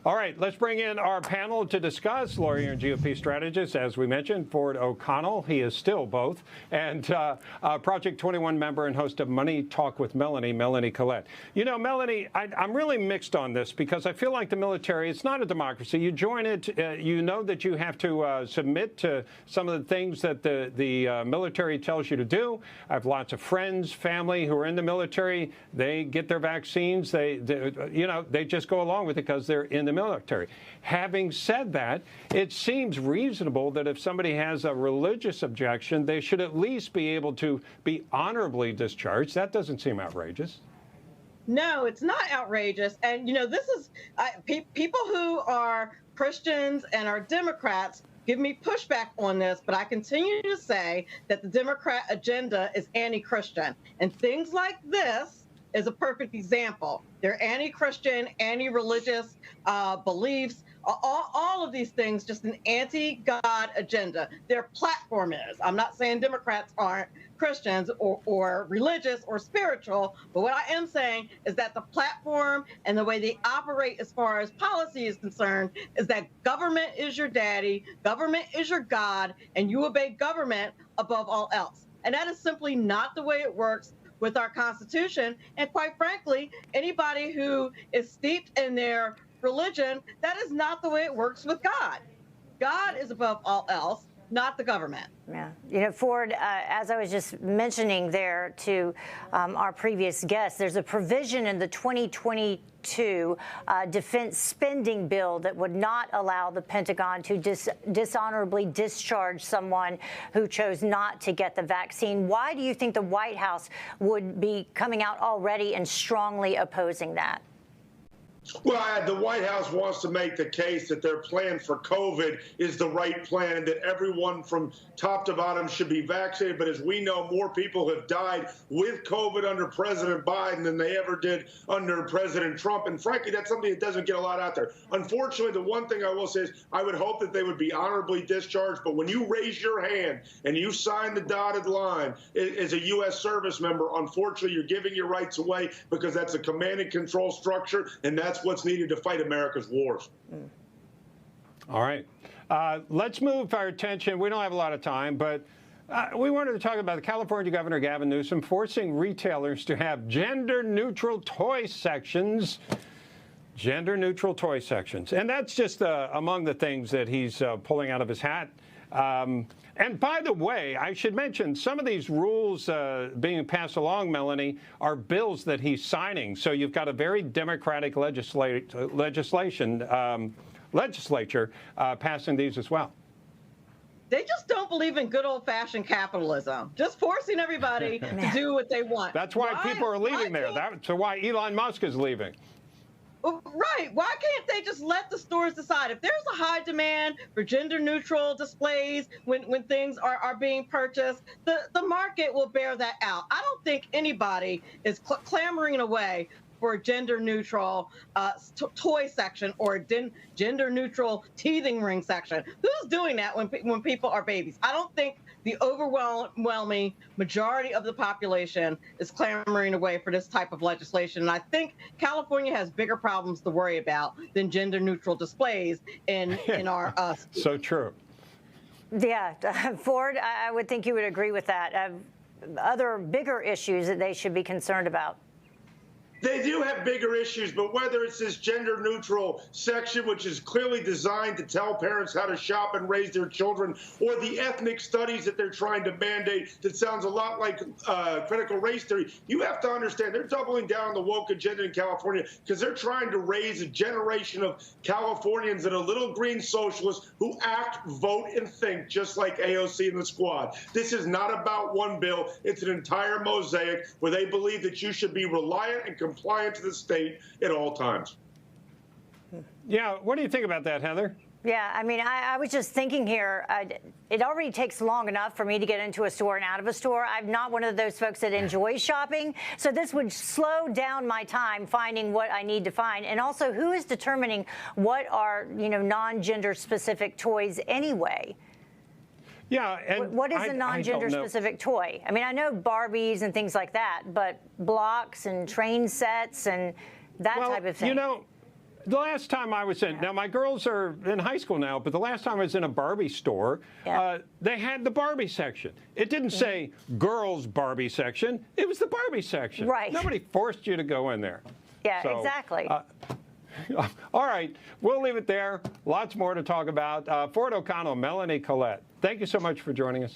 All right, let's bring in our panel to discuss. Lawyer and GOP strategist, as we mentioned, Ford O'Connell. He is still both. And Project 21 member and host of Money Talk with Melanie Collette. You know, Melanie, I'm really mixed on this because I feel like the military, it's not a democracy. You join it, you know that you have to submit to some of the things that the military tells you to do. I have lots of friends, family who are in the military. They get their vaccines. They just go along with it because they're in the military. Having said that, it seems reasonable that if somebody has a religious objection, they should at least be able to be honorably discharged. That doesn't seem outrageous. No, it's not outrageous. And, you know, this is people who are Christians and are Democrats give me pushback on this, but I continue to say that the Democrat agenda is anti-Christian. And things like this is a perfect example. They're anti-Christian, anti-religious beliefs, all of these things, just an anti-God agenda. Their platform is. I'm not saying Democrats aren't Christians or religious or spiritual, but what I am saying is that the platform and the way they operate as far as policy is concerned is that government is your daddy, government is your God, and you obey government above all else. And that is simply not the way it works with our Constitution. And quite frankly, anybody who is steeped in their religion, that is not the way it works with God. God is above all else, not the government. Yeah. You know, Ford, as I was just mentioning there to our previous guest, there's a provision in the 2022 defense spending bill that would not allow the Pentagon to dishonorably discharge someone who chose not to get the vaccine. Why do you think the White House would be coming out already and strongly opposing that? Well, the White House wants to make the case that their plan for COVID is the right plan and that everyone from top to bottom should be vaccinated. But as we know, more people have died with COVID under President Biden than they ever did under President Trump. And frankly, that's something that doesn't get a lot out there. Unfortunately, the one thing I will say is I would hope that they would be honorably discharged. But when you raise your hand and you sign the dotted line as a U.S. service member, unfortunately, you're giving your rights away because that's a command and control structure, and that's what's needed to fight America's wars. All right. Let's move our attention. We don't have a lot of time, but we wanted to talk about the California Governor Gavin Newsom forcing retailers to have gender-neutral toy sections. Gender-neutral toy sections. And that's just among the things that he's pulling out of his hat. And by the way, I should mention some of these rules being passed along, Melanie, are bills that he's signing. So you've got a very democratic legislature passing these as well. They just don't believe in good old-fashioned capitalism, just forcing everybody to do what they want. That's why people are leaving there. That's why Elon Musk is leaving. Right. Why can't they just let the stores decide? If there's a high demand for gender-neutral displays when things are being purchased, the market will bear that out. I don't think anybody is clamoring away for a gender-neutral toy section or a gender-neutral teething ring section. Who's doing that when people are babies? I don't think the overwhelming majority of the population is clamoring away for this type of legislation. And I think California has bigger problems to worry about than gender-neutral displays in our So true. Yeah, Ford, I would think you would agree with that. Other bigger issues that they should be concerned about. They do have bigger issues, but whether it's this gender-neutral section, which is clearly designed to tell parents how to shop and raise their children, or the ethnic studies that they're trying to mandate that sounds a lot like critical race theory, you have to understand they're doubling down on the woke agenda in California because they're trying to raise a generation of Californians that are little green socialists who act, vote, and think just like AOC and the squad. This is not about one bill. It's an entire mosaic where they believe that you should be reliant and compliant to the state at all times. Yeah, what do you think about that, Heather? Yeah, I mean, I was just thinking here, it already takes long enough for me to get into a store and out of a store. I'm not one of those folks that enjoys shopping, so this would slow down my time finding what I need to find. And also, who is determining what are, non-gender specific toys anyway? Yeah, and what is a non-gender specific toy? I mean, I know Barbies and things like that, but blocks and train sets and that type of thing. The last time I was in, now my girls are in high school now, but the last time I was in a Barbie store, they had the Barbie section. It didn't say girls Barbie section. It was the Barbie section. Right. Nobody forced you to go in there. Yeah, So, exactly. All right, we'll leave it there. Lots more to talk about. Ford O'Connell, Melanie, Collette, thank you so much for joining us.